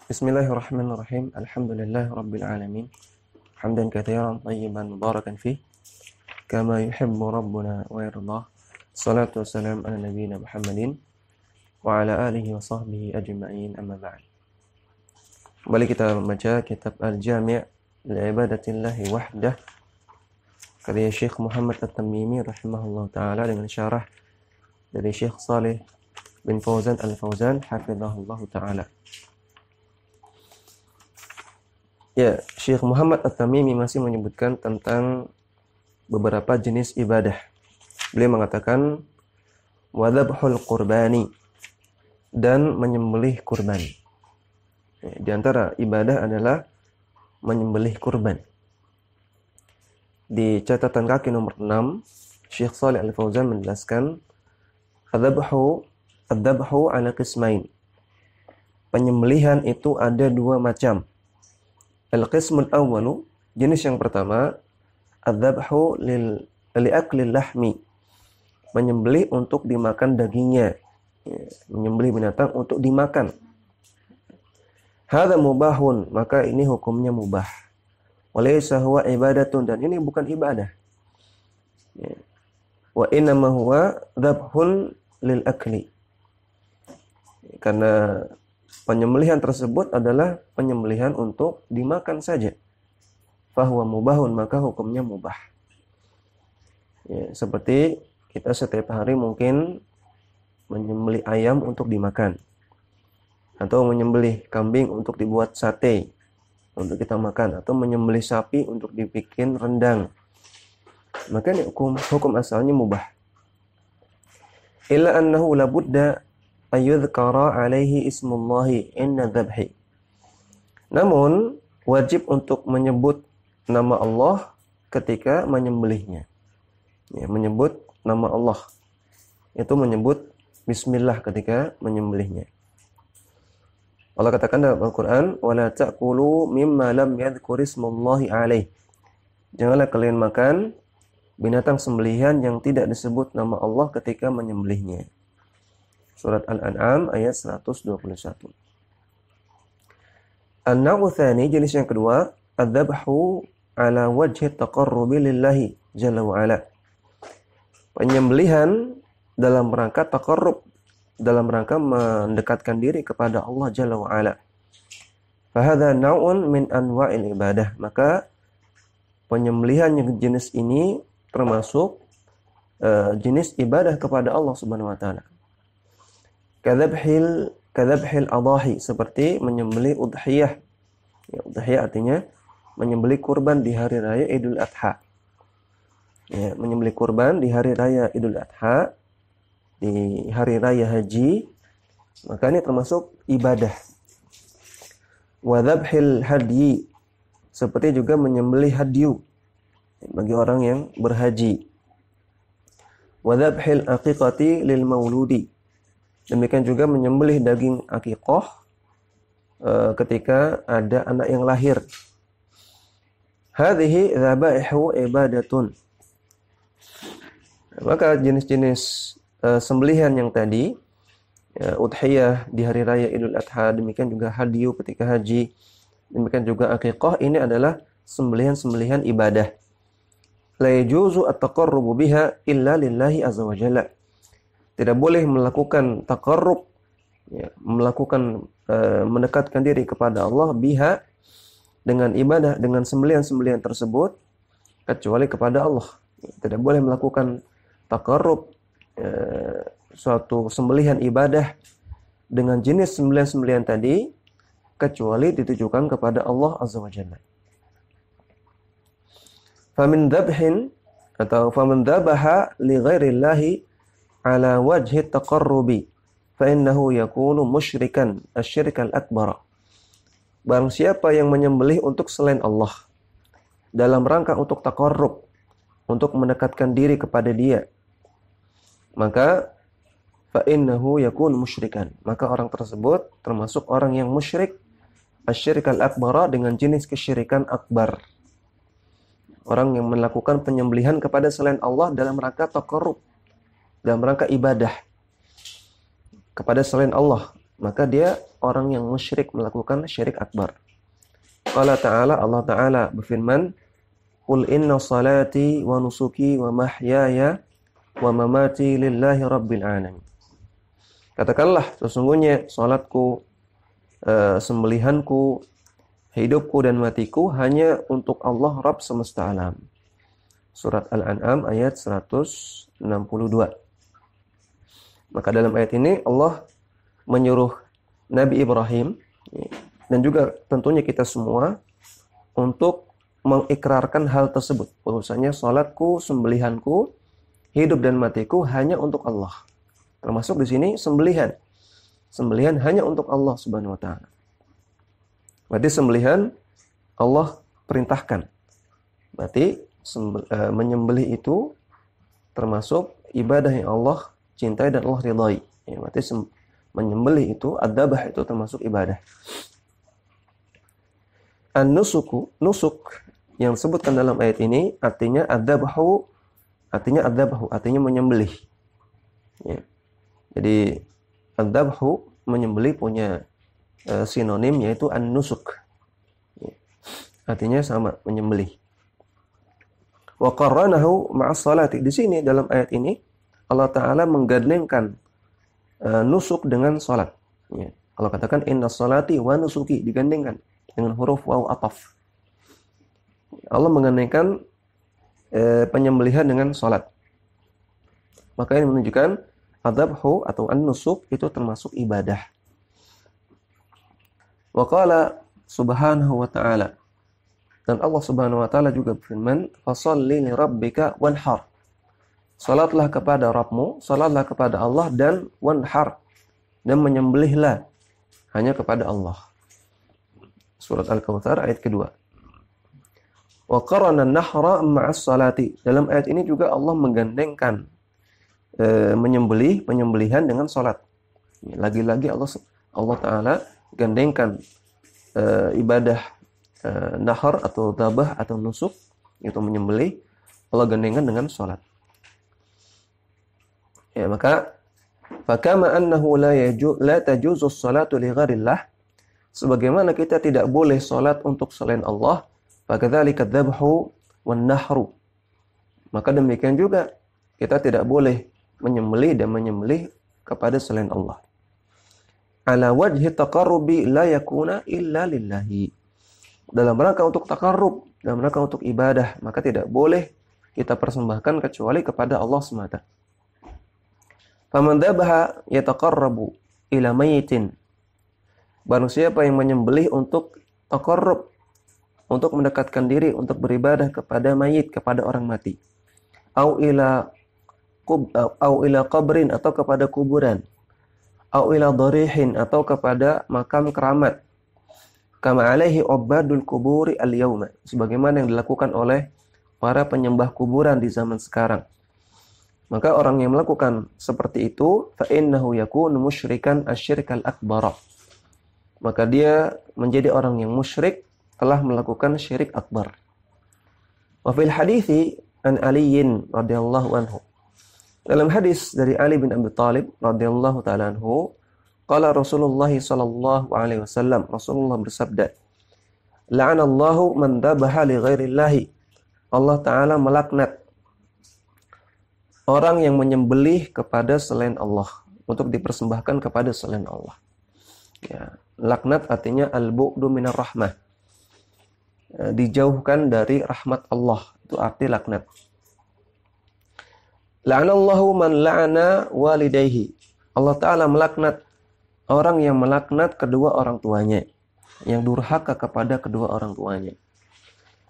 Bismillahirrahmanirrahim. Alhamdulillahi rabbil alamin. Hamdan katsiran tayyiban mubarakan fih. Kama yuhibbu rabbuna wa yardah. Salatu wassalam ala nabiyyina Muhammadin wa ala alihi wa sahbihi ajma'in, amma ba'd. Kembali kita membaca kitab Al-Jami' li Ibadatillahi Wahdah karya Syekh Muhammad At-Tamimi rahimahullah taala dengan syarah dari Syekh Shalih bin Fauzan Al-Fauzan hafizahullah taala. Ya, Syekh Muhammad At-Tamimi masih menyebutkan tentang beberapa jenis ibadah. Beliau mengatakan wadhabhul qurbani, dan menyembelih kurban. Ya, di antara ibadah adalah menyembelih kurban. Di catatan kaki nomor 6, Syekh Shalih Al-Fauzan menjelaskan adzabhu ala qismain. Penyembelihan itu ada dua macam. Al-qismul awwalu, jenis yang pertama, adzabhu li'aklil lahmi, menyembelih untuk dimakan dagingnya. Menyembelih binatang untuk dimakan. Hadza mubahun, maka ini hukumnya mubah. Walaysa huwa ibadatun, dan ini bukan ibadah. Wa innama huwa dzabhun lil akli. Karena penyembelihan tersebut adalah penyembelihan untuk dimakan saja. Fahuwa mubahun, maka hukumnya mubah. Ya, seperti kita setiap hari mungkin menyembelih ayam untuk dimakan, atau menyembelih kambing untuk dibuat sate untuk kita makan, atau menyembelih sapi untuk dibikin rendang. Maka ini hukum asalnya mubah. Illa annahu labudda ayyudhkara alaihi ismullahi inna dzabhi. Namun wajib untuk menyebut nama Allah ketika menyembelihnya. Ya, menyebut nama Allah itu menyebut bismillah ketika menyembelihnya. Allah katakan dalam Al-Qur'an, "Wala ta'kulu mimma lam yadhkur ismullahi alaih." Janganlah kalian makan binatang sembelihan yang tidak disebut nama Allah ketika menyembelihnya. Surat Al-An'am ayat 121. An-naw'u tsani, jenis yang kedua, adzabhu ala wajhi taqarrubi lillahi jalla wa ala. Penyembelihan dalam rangka taqarrub, dalam rangka mendekatkan diri kepada Allah jalla wa ala. Fa hadza naw'un min anwa'il ibadah. Maka penyembelihan yang jenis ini termasuk jenis ibadah kepada Allah Subhanahu wa taala. Kadzabhil adahi, seperti menyembelih udhiyah. Ya, udhiyah artinya menyembelih kurban di hari raya Idul Adha. Ya, menyembelih kurban di hari raya Idul Adha, di hari raya haji, maka ini termasuk ibadah. Wa dzabhil hadyi, seperti juga menyembelih hadyu bagi orang yang berhaji. Wa dzabhil aqiqati lil mauludi, demikian juga menyembelih daging aqiqah ketika ada anak yang lahir. Hadhihi dzabaihu ibadatun. Maka jenis-jenis sembelihan yang tadi, udhiyah di hari raya Idul Adha, demikian juga hadyu ketika haji, demikian juga aqiqah, ini adalah sembelihan-sembelihan ibadah. La yajuzu at-taqarrubu biha illa lillahi azza wa jalla. Tidak boleh melakukan taqarrub, ya, melakukan mendekatkan diri kepada Allah biha, dengan ibadah, dengan sembelihan-sembelihan tersebut, kecuali kepada Allah. Tidak boleh melakukan taqarrub, suatu sembelihan ibadah dengan jenis sembelihan-sembelihan tadi, kecuali ditujukan kepada Allah azza wa jalla. Famin dzabhin, atau faman dzabaha li ghairillahi ala wajhi taqarrubi fa innahu yakunu musyrikan asyirkal akbar. Barang siapa yang menyembelih untuk selain Allah dalam rangka untuk taqarrub, untuk mendekatkan diri kepada Dia, maka fa innahu yakunu musyrikan, maka orang tersebut termasuk orang yang musyrik asyirkal akbar, dengan jenis kesyirikan akbar. Orang yang melakukan penyembelihan kepada selain Allah dalam rangka taqarrub, dalam rangka ibadah kepada selain Allah, maka dia orang yang musyrik, melakukan syirik akbar. Qala ta'ala, Allah Ta'ala berfirman, "Qul inna salati wa nusuki wa mahyaya wa mamati lillahi rabbil alamin." Katakanlah, sesungguhnya salatku, sembelihanku, hidupku dan matiku hanya untuk Allah Rabb semesta alam. Surat Al-An'am ayat 162. Maka dalam ayat ini Allah menyuruh Nabi Ibrahim dan juga tentunya kita semua untuk mengikrarkan hal tersebut. Bahwasanya salatku, sembelihanku, hidup dan matiku hanya untuk Allah. Termasuk di sini sembelihan. Sembelihan hanya untuk Allah Subhanahu wa taala. Berarti sembelihan Allah perintahkan. Berarti menyembelih itu termasuk ibadah yang Allah cintai dan Allah ridhai. Ya, berarti menyembelih itu, ad-dabah itu termasuk ibadah. An-nusuku, nusuk yang disebutkan dalam ayat ini artinya ad-dabahu, artinya menyembelih. Ya. Jadi ad-dabahu, menyembelih punya sinonim yaitu an-nusuk. Ya. Artinya sama, menyembelih. Wa qarranahu ma'as salati. Di sini dalam ayat ini Allah Ta'ala menggandengkan nusuk dengan salat. Ya. Allah katakan inna salati wa nusuki, digandengkan dengan huruf waw ataf. Allah menggandengkan penyembelihan dengan salat. Maka ini menunjukkan adzabhu atau an-nusuk itu termasuk ibadah. Wa qala subhanahu wa ta'ala, dan Allah Subhanahu wa taala juga berfirman, "Fasholli li rabbika wanhar." Salatlah kepada Rabbmu, salatlah kepada Allah, dan wanhar, dan menyembelihlah hanya kepada Allah. Surat Al-Kautsar ayat kedua. Wa qarana an-nahra ma'as salati. Dalam ayat ini juga Allah menggandengkan penyembelihan dengan salat. Lagi-lagi Allah Ta'ala gandengkan ibadah nahar atau dabah atau nusuk, itu menyembelih, Allah gandengkan dengan salat. Ya, maka fakama annahu la tajuzu as-salatu li ghairillah, sebagaimana kita tidak boleh salat untuk selain Allah, fakadzalika dzabhu wan nahru, maka demikian juga kita tidak boleh menyembelih dan menyembelih kepada selain Allah. Ala wajhi taqarrubi la yakuna illa lillahi, dalam rangka untuk taqarrub, dalam rangka untuk ibadah, maka tidak boleh kita persembahkan kecuali kepada Allah semata. Faman dzabaha yataqarrabu ila mayyitin, barang siapa yang menyembelih untuk taqarrub, untuk mendekatkan diri, untuk beribadah kepada mayit, kepada orang mati, au ila qabrin, atau kepada kuburan, au ila dharihin, atau kepada makam keramat, kama alaihi ubadul kuburi al-yauma, sebagaimana yang dilakukan oleh para penyembah kuburan di zaman sekarang, maka orang yang melakukan seperti itu, fa innahu yakunu musyrikan asyirkal akbar, maka dia menjadi orang yang musyrik, telah melakukan syirik akbar. Wa fil hadithi an Aliyin radhiyallahu anhu, dalam hadis dari Ali bin Abi Thalib radhiyallahu ta'ala anhu, qala Rasulullah sallallahu alaihi wasallam, Rasulullah bersabda, la'anallahu man dhabaha li ghairillahi, Allah Ta'ala melaknat orang yang menyembelih kepada selain Allah, untuk dipersembahkan kepada selain Allah. Ya, laknat artinya al-bu'du minar rahmah, dijauhkan dari rahmat Allah, itu arti laknat. La'anallahu man la'ana walidayhi, Allah Ta'ala melaknat orang yang melaknat kedua orang tuanya, yang durhaka kepada kedua orang tuanya.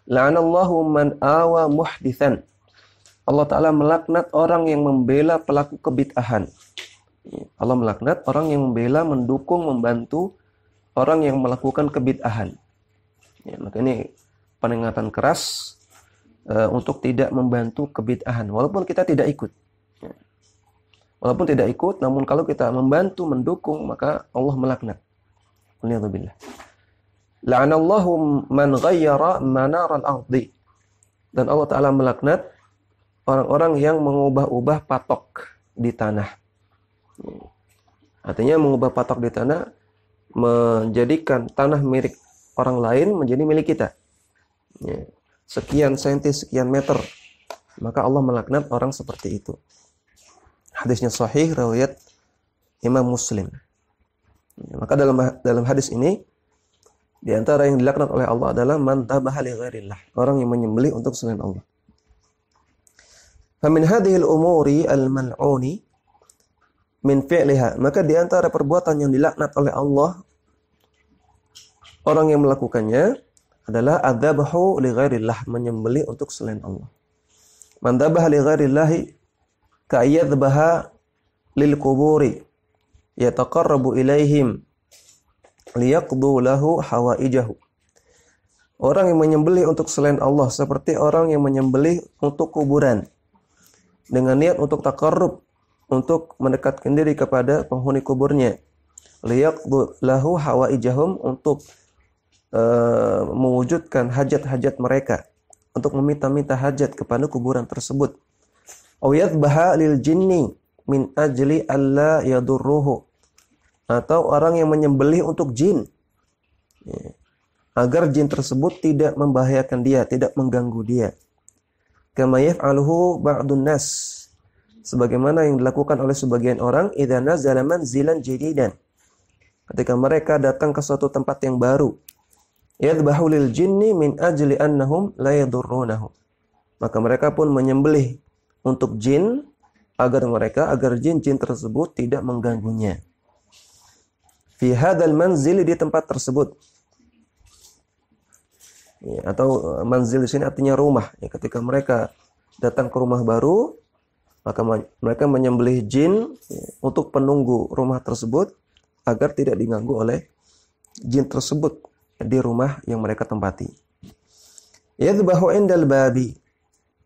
La'anallahu man awa muhdithan, Allah Ta'ala melaknat orang yang membela pelaku kebid'ahan. Allah melaknat orang yang membela, mendukung, membantu orang yang melakukan kebid'ahan. Ya, maka ini peringatan keras untuk tidak membantu kebid'ahan, walaupun kita tidak ikut. Ya. Walaupun tidak ikut, namun kalau kita membantu, mendukung, maka Allah melaknat. Waliyadzubillah. La'anallahu man ghayyara manaral ardi, dan Allah Ta'ala melaknat orang-orang yang mengubah-ubah patok di tanah. Artinya mengubah patok di tanah, menjadikan tanah milik orang lain menjadi milik kita. Ya. Sekian senti, sekian meter. Maka Allah melaknat orang seperti itu. Hadisnya sahih, riwayat Imam Muslim. Ya, maka dalam hadis ini, di antara yang dilaknat oleh Allah adalah man tabaha li ghairillah, orang yang menyembelih untuk selain Allah. Fa min hadhihi al-umuri al-mal'uni min fi'liha, maka di antara perbuatan yang dilaknat oleh Allah, orang yang melakukannya adalah adzabahu li ghairillah, menyembelih untuk selain Allah. Man dhabaha li ghairillah ka yadhbaha lil quburi yataqarrabu ilaihim liyaqdu lahu hawaijahu. Orang yang menyembelih untuk selain Allah seperti orang yang menyembelih untuk kuburan dengan niat untuk takarrub, untuk mendekatkan diri kepada penghuni kuburnya. Liyaqdu lahu hawaijahum, untuk mewujudkan hajat-hajat mereka, untuk meminta-minta hajat kepada kuburan tersebut. Aw yadhbaha lil jinni min ajli alla yadurruhu, atau orang yang menyembelih untuk jin, ya, agar jin tersebut tidak membahayakan dia, tidak mengganggu dia. Kama yaf'aluhu ba'dun nas, sebagaimana yang dilakukan oleh sebagian orang idza nazala manzilan jadidan, ketika mereka datang ke suatu tempat yang baru. Yadhbahu lil jinni min ajli annahum la yadurrunahu, maka mereka pun menyembelih untuk jin agar jin-jin tersebut tidak mengganggunya. Fi hadzal manzil, di tempat tersebut. Ya, atau manzil di sini artinya rumah. Ya, ketika mereka datang ke rumah baru, maka mereka menyembelih jin, ya, untuk penunggu rumah tersebut agar tidak diganggu oleh jin tersebut di rumah yang mereka tempati. Yadhbahu indal babi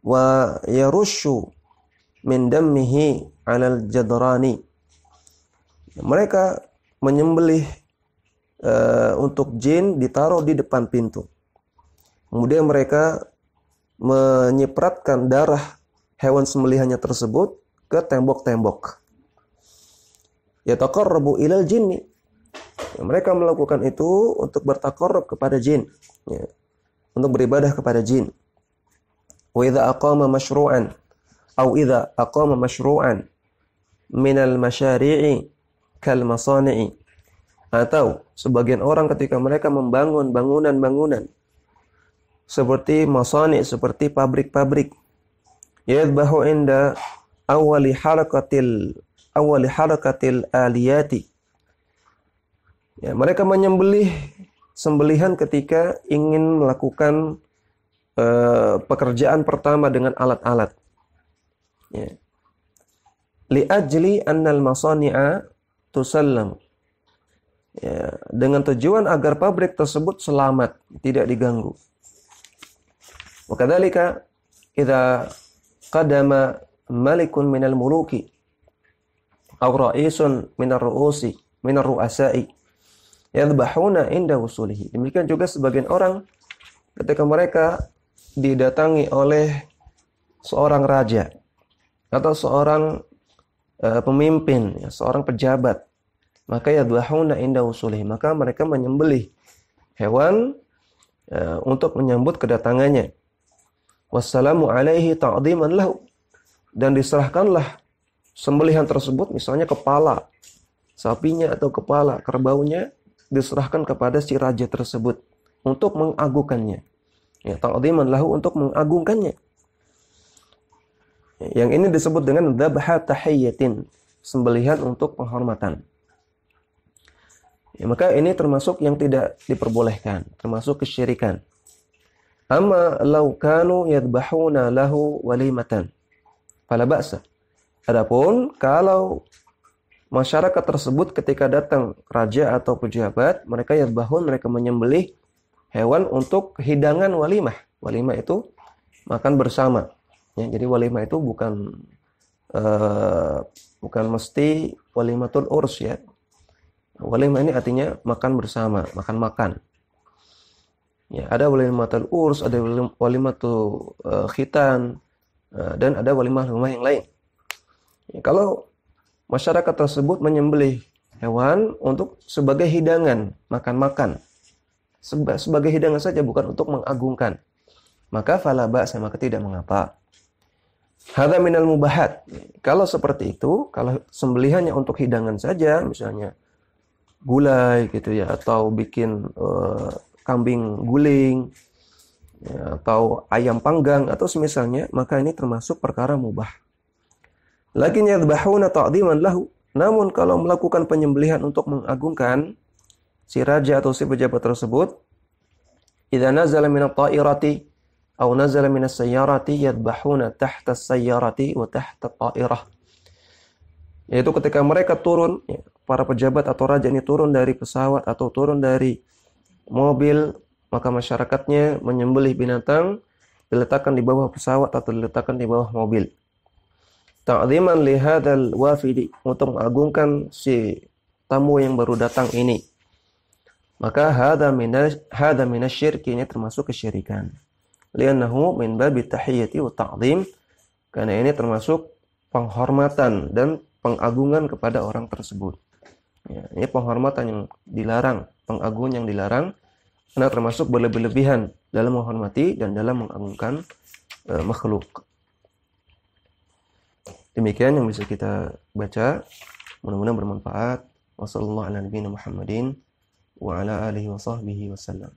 wa yarushu min dammihi 'alal jadrani. Mereka menyembelih untuk jin, ditaruh di depan pintu. Kemudian mereka menyipratkan darah hewan sembelihannya tersebut ke tembok-tembok. Yataqarrabu ilal jinni. Mereka melakukan itu untuk bertaqarrub kepada jin, ya, untuk beribadah kepada jin. Wa idza aqama mashru'an atau idza aqama mashru'an minal masyari'i kal masani'i, atau sebagian orang ketika mereka membangun bangunan-bangunan seperti masani', seperti pabrik-pabrik, yadhbahu inda awali harakatil aliyati. Ya, mereka menyembelih sembelihan ketika ingin melakukan pekerjaan pertama dengan alat-alat. Ya. Li ajli annal masani'a tusallam. Ya, dengan tujuan agar pabrik tersebut selamat, tidak diganggu. Wa kadzalika idza qadama malikun minal muluki aw ra'isun minar ru'asa'i yadhbahuna inda wusulihi. Demikian juga sebagian orang ketika mereka didatangi oleh seorang raja atau seorang pemimpin, ya, seorang pejabat, maka yadhbahuna inda wusulihi, maka mereka menyembelih hewan untuk menyambut kedatangannya. Wassalamu alaihi ta'dhiman lahu, dan diserahkanlah sembelihan tersebut, misalnya kepala sapinya atau kepala kerbaunya, diserahkan kepada si raja tersebut untuk mengagungkannya. Ya, ta'dhiman lahu, untuk mengagungkannya. Yang ini disebut dengan dzabha tahiyyatin, sembelihan untuk penghormatan. Ya, maka ini termasuk yang tidak diperbolehkan, termasuk kesyirikan. Amma law kanu yadhbahuna lahu walimatan fala ba'sa. Adapun kalau masyarakat tersebut ketika datang raja atau pejabat, mereka yadhbahun, mereka menyembelih hewan untuk hidangan walimah. Walimah itu makan bersama. Ya, jadi walimah itu bukan mesti walimatul urs, ya. Walimah ini artinya makan bersama, makan-makan. Ya, ada walimatul urs, ada walimatul khitan, dan ada walimah yang lain. Ya, kalau masyarakat tersebut menyembelih hewan untuk sebagai hidangan, makan-makan. Sebagai hidangan saja, bukan untuk mengagungkan. Maka fala ba'sa, maka tidak mengapa. Hadza minal mubahat. Kalau seperti itu, kalau sembelihannya untuk hidangan saja, misalnya gulai gitu ya, atau bikin kambing guling, ya, atau ayam panggang atau semisalnya, maka ini termasuk perkara mubah. Lakin yadbahuna ta'dhiman lahu. Namun kalau melakukan penyembelihan untuk mengagungkan si raja atau si pejabat tersebut, idza nazala minat ta'irati atau nazala minas sayyarati yadbahuna tahta as-sayyarati wa tahta at-ta'irah. Yaitu ketika mereka turun, ya, para pejabat atau raja ini turun dari pesawat atau turun dari mobil, maka masyarakatnya menyembelih binatang, diletakkan di bawah pesawat atau diletakkan di bawah mobil. Ta'ziman li hadzal wafidi, untuk mengagungkan si tamu yang baru datang ini. Maka hadza minasyirki, ini termasuk kesyirikan. Li'annahu min babi tahiyyati wa ta'zim, karena ini termasuk penghormatan dan pengagungan kepada orang tersebut. Ya, ini penghormatan yang dilarang, pengagungan yang dilarang, karena termasuk berlebih-lebihan dalam menghormati dan dalam mengagungkan makhluk. Demikian yang bisa kita baca. Mudah-mudahan bermanfaat. Wassallallahu ala nabiyina Muhammadin wa ala alihi wa sahbihi wasallam.